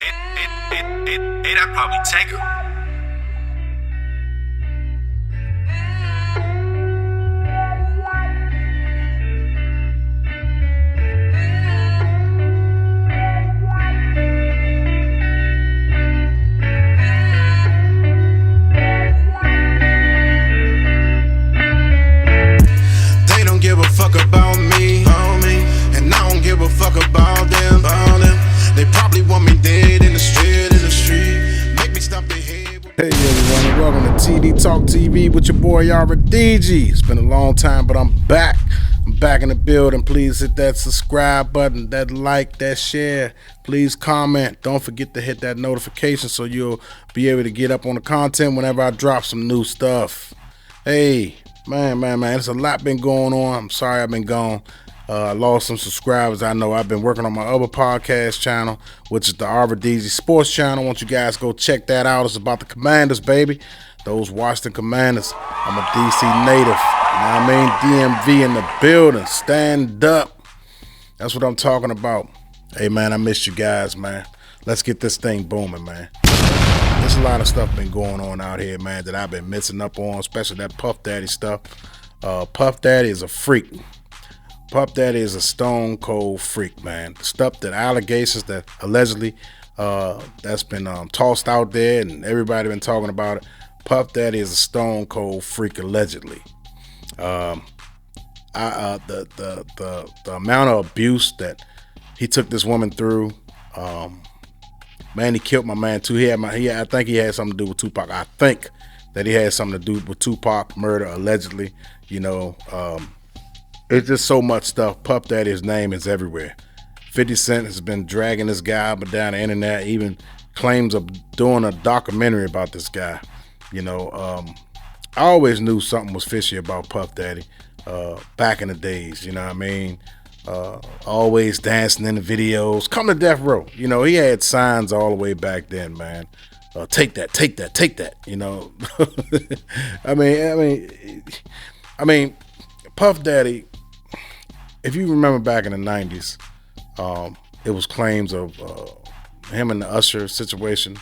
I'd probably take her. They don't give a fuck about me, and I don't give a fuck about them. They probably want me dead in the street. Make me stop their head. Hey everyone, and welcome to TD Talk TV with your boy Diddy. It's been a long time, but I'm back. I'm back in the building. Please hit that subscribe button, that like, that share. Please comment. Don't forget to hit that notification so you'll be able to get up on the content whenever I drop some new stuff. Hey, man, there's a lot been going on. I'm sorry I've been gone. I lost some subscribers. I know I've been working on my other podcast channel, which is the Diddy Sports channel. I want you guys to go check that out. It's about the Commanders, baby. Those Washington Commanders. I'm a DC native. You know what I mean? DMV in the building. Stand up. That's what I'm talking about. Hey, man, I missed you guys, man. Let's get this thing booming, man. There's a lot of stuff been going on out here, man, that I've been missing up on, especially that Puff Daddy stuff. Puff Daddy is a freak. Puff Daddy is a stone cold freak, man. The stuff that allegations that allegedly that's been tossed out there and everybody been talking about it. Puff Daddy is a stone cold freak allegedly. The amount of abuse that he took this woman through. Man, he killed my man too. I think he had something to do with Tupac. I think that he had something to do with Tupac murder allegedly. You know. It's just so much stuff. Puff Daddy's name is everywhere. 50 Cent has been dragging this guy up and down the internet, even claims of doing a documentary about this guy. You know, I always knew something was fishy about Puff Daddy back in the days, you know what I mean? Always dancing in the videos. Come to death row. You know, he had signs all the way back then, man. Take that, you know. I mean, Puff Daddy, if you remember back in the 90s, it was claims of him and the Usher situation.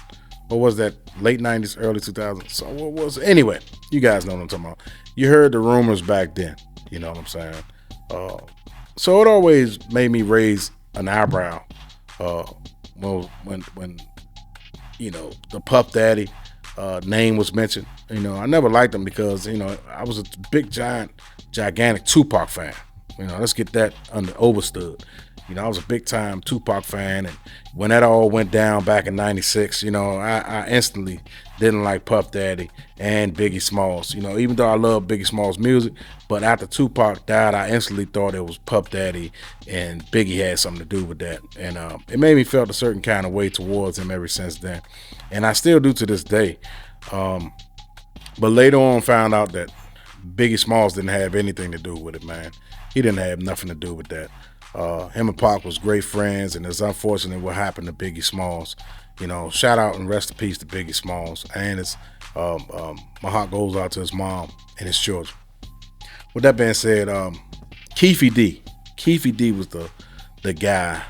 What was that, late 90s, early 2000s? So what was it? Anyway, you guys know what I'm talking about. You heard the rumors back then, you know what I'm saying? So it always made me raise an eyebrow when you know, the Puff Daddy name was mentioned. You know, I never liked him because, you know, I was a big, gigantic Tupac fan. You know, let's get that overstood. You know, I was a big time Tupac fan, and when that all went down back in '96, you know, I instantly didn't like Puff Daddy and Biggie Smalls. You know, even though I love Biggie Smalls' music, but after Tupac died, I instantly thought it was Puff Daddy and Biggie had something to do with that, and it made me feel a certain kind of way towards him ever since then, and I still do to this day. But later on, found out that Biggie Smalls didn't have anything to do with it, man. He didn't have nothing to do with that. Him and Pac was great friends, and it's unfortunate what happened to Biggie Smalls. You know, shout out and rest in peace to Biggie Smalls. And it's my heart goes out to his mom and his children. With that being said, Keefy D was the guy.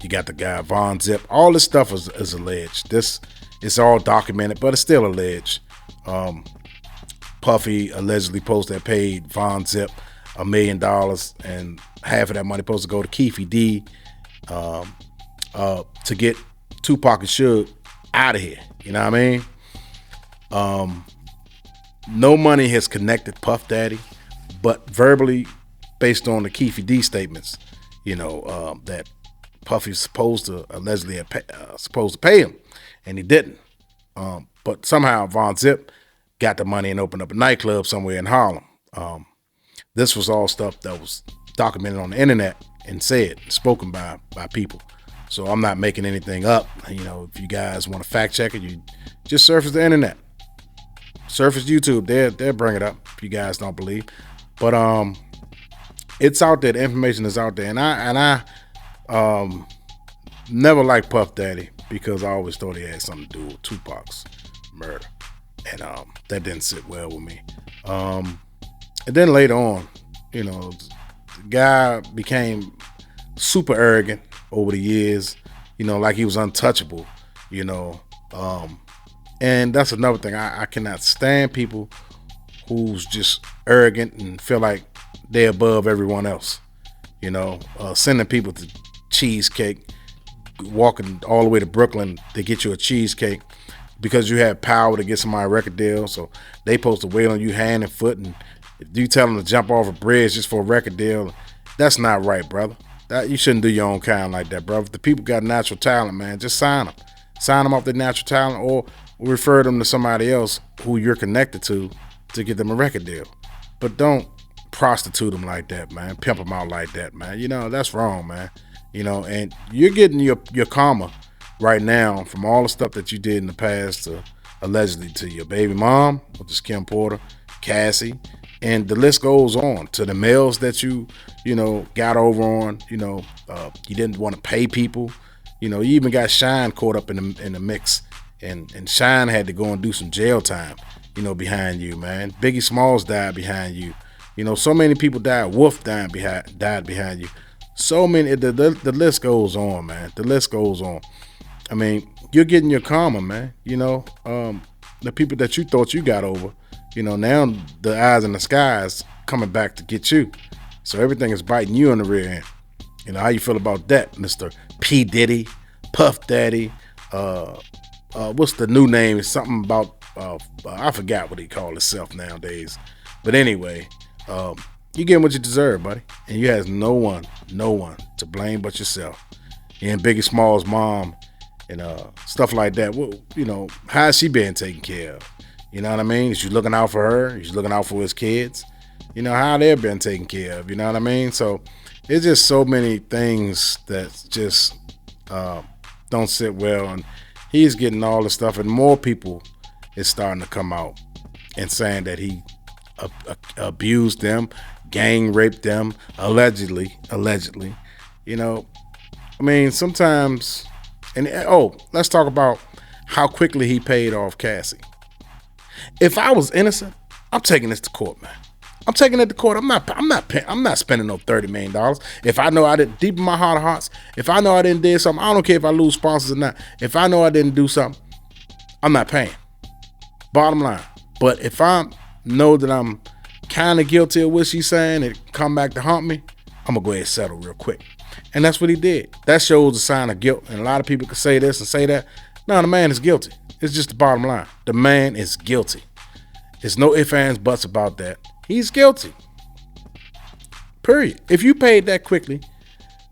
You got the guy Von Zip. All this stuff is alleged. This is all documented, but it's still alleged. Puffy allegedly posted that paid Von Zip $1 million, and half of that money supposed to go to Keefy D to get Tupac and Suge out of here. You know what I mean? No money has connected Puff Daddy, but verbally, based on the Keefy D statements, you know, that Puffy's supposed to pay him, and he didn't. But somehow Von Zip got the money and opened up a nightclub somewhere in Harlem. This was all stuff that was documented on the internet and spoken by people. So I'm not making anything up. You know, if you guys want to fact check it, you just surface the internet. Surface YouTube, they'll bring it up if you guys don't believe. But it's out there, the information is out there. And I never liked Puff Daddy because I always thought he had something to do with Tupac's murder. And that didn't sit well with me. And then later on, you know, the guy became super arrogant over the years. like he was untouchable, and that's another thing. I cannot stand people who's just arrogant and feel like they're above everyone else. Sending people to cheesecake, walking all the way to Brooklyn to get you a cheesecake because you have power to get somebody a record deal. So they supposed to wait on you hand and foot, and if you tell them to jump off a bridge just for a record deal, that's not right, brother. You shouldn't do your own kind like that, brother. If the people got natural talent, man, just sign them. Sign them off their natural talent, or refer them to somebody else who you're connected to get them a record deal. But don't prostitute them like that, man. Pimp them out like that, man. That's wrong, man. And you're getting your karma right now from all the stuff that you did in the past, allegedly to your baby mom, which is Kim Porter, Cassie, and the list goes on to the males that you got over on. You didn't want to pay people. You even got Shine caught up in the mix, and Shine had to go and do some jail time, behind you, man. Biggie Smalls died behind you. So many people died. Wolf died behind you. So many. The list goes on, man. The list goes on. I mean, you're getting your karma, man. The people that you thought you got over, now the eyes in the sky is coming back to get you. So everything is biting you in the rear end. How you feel about that, Mr. P. Diddy, Puff Daddy? What's the new name? It's something about, I forgot what he called himself nowadays. But anyway, you getting what you deserve, buddy. And you has no one to blame but yourself. And Biggie Smalls' mom and stuff like that. Well, how's she being taken care of? You know what I mean? Is she looking out for her? Is she looking out for his kids? How they're being taken care of. You know what I mean? So it's just so many things that just don't sit well. And he's getting all the stuff, and more people is starting to come out and saying that he abused them, gang raped them, allegedly. Sometimes, and let's talk about how quickly he paid off Cassie. If I was innocent, I'm taking this to court, man. I'm taking it to court. I'm not spending no $30 million. If I know I didn't, deep in my heart of hearts, if I know I didn't do something, I don't care if I lose sponsors or not. If I know I didn't do something, I'm not paying. Bottom line. But if I know that I'm kind of guilty of what she's saying, it come back to haunt me, I'm gonna go ahead and settle real quick. And that's what he did. That shows a sign of guilt. And a lot of people can say this and say that. No, the man is guilty. It's just the bottom line. The man is guilty. There's no ifs, ands, buts about that. He's guilty. Period. If you paid that quickly,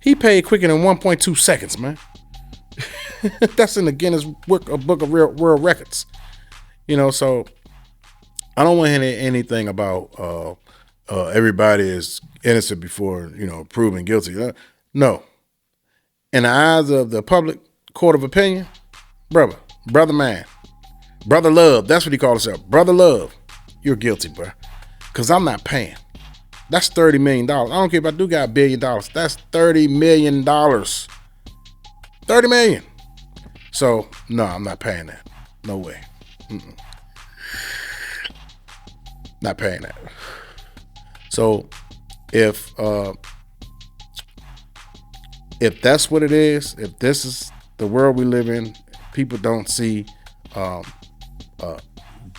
he paid quicker than 1.2 seconds, man. That's in the Guinness Book of World Records. So I don't want to hear anything about everybody is innocent before, proven guilty. No. In the eyes of the public court of opinion, brother man, brother love, that's what he called himself. Brother love, you're guilty, bro. Because I'm not paying. That's $30 million. I don't care if I do got $1 billion. That's $30 million. $30 million. So, no, I'm not paying that. No way. Not paying that. So, if that's what it is, if this is the world we live in, people don't see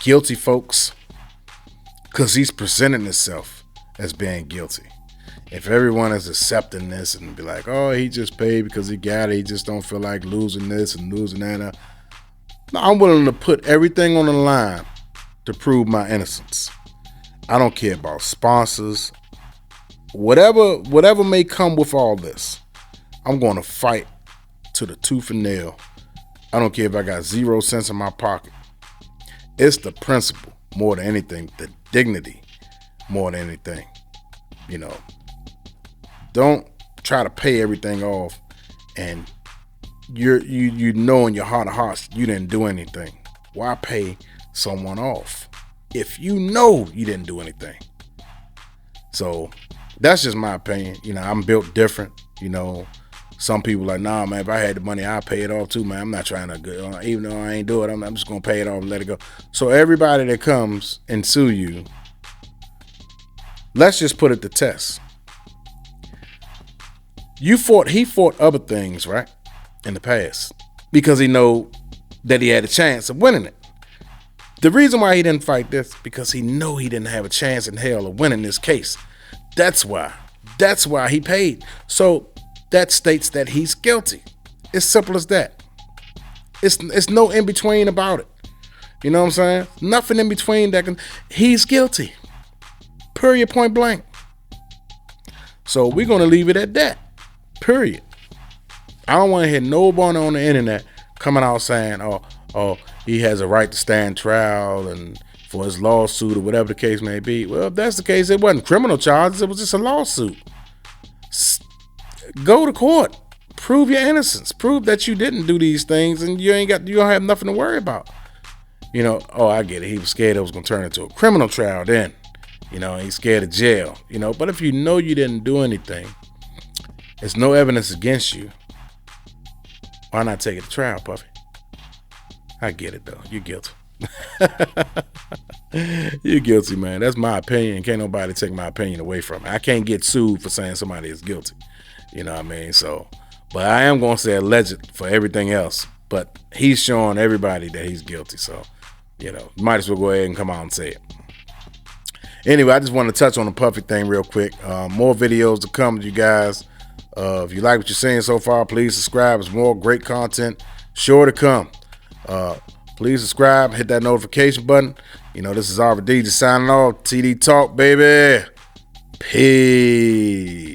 guilty folks, because he's presenting himself as being guilty. If everyone is accepting this and be like, oh, he just paid because he got it, he just don't feel like losing this and losing that. I'm willing to put everything on the line to prove my innocence. I don't care about sponsors. Whatever may come with all this, I'm going to fight to the tooth and nail. I don't care if I got 0 cents in my pocket. It's the principle more than anything, the dignity more than anything. Don't try to pay everything off and you know in your heart of hearts you didn't do anything. Why pay someone off if you know you didn't do anything? So that's just my opinion. I'm built different. Some people like, nah, man, if I had the money, I'd pay it off too, man. I'm not trying to, even though I ain't do it, I'm just going to pay it off and let it go. So everybody that comes and sue you, let's just put it to test. He fought other things, right? in the past because he know that he had a chance of winning it. The reason why he didn't fight this because he know he didn't have a chance in hell of winning this case. That's why he paid. So that states that he's guilty. It's simple as that. It's no in between about it. You know what I'm saying? Nothing in between that can. He's guilty. Period. Point blank. So we're gonna leave it at that. Period. I don't want to hear nobody on the internet coming out saying, "Oh, he has a right to stand trial and for his lawsuit or whatever the case may be." Well, if that's the case, it wasn't criminal charges. It was just a lawsuit. Go to court. Prove your innocence. Prove that you didn't do these things, and you don't have nothing to worry about. You know, oh, I get it. He was scared it was going to turn into a criminal trial then. You know, he's scared of jail. You know, but if you know you didn't do anything, there's no evidence against you, why not take it to trial, Puffy? I get it, though. You're guilty. You're guilty, man. That's my opinion. Can't nobody take my opinion away from me. I can't get sued for saying somebody is guilty. You know what I mean? So, but I am going to say alleged for everything else. But he's showing everybody that he's guilty. So, you know, might as well go ahead and come out and say it. Anyway, I just want to touch on the Puffy thing real quick. More videos to come to you guys. If you like what you're seeing so far, please subscribe. There's more great content sure to come. Please subscribe, hit that notification button. You know, this is Arva DJ signing off. TD Talk, baby. Peace.